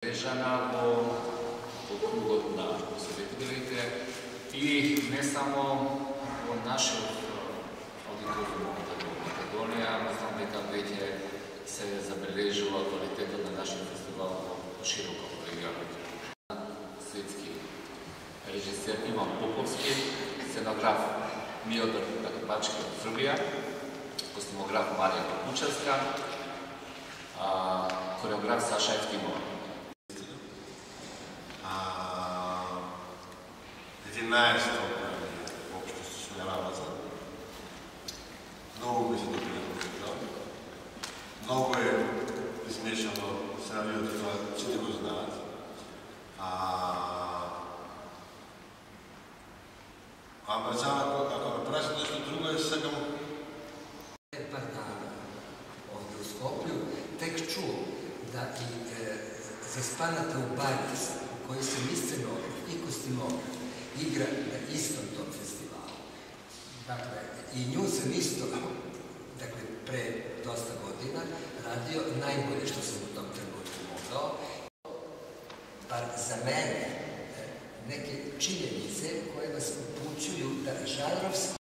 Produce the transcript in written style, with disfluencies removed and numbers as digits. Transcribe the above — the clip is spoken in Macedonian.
Vežana po krugu na posvetitelите и не само во нашиот аудиториум во Македонија, мислам дека веќе се забележува квалитетот на нашиот фестивал во широко во регионот. Светски режисер Иван Поповски, сценограф Миодор Бачки од Србија, костюмограф Марија Кучевска, хореограф Саша Евтимова. 11-то общо се работа. Много ми се допринесло. Много е измешано сценариото, това сите го знаат. Ама ако ме прашат нещо друго, е сакам... Par dana ovdje u Skoplju tek čuo da i Zaspanata u Barnici, u kojoj sam i scenograf i kostimograf, igra na istom tom festivalu. Dakle, i nju sam isto, dakle, pre dosta godina radio najbolje što sam u tom trenutku mogao. Bar za mene, neke činjenice koje vas upućuju da žanrovski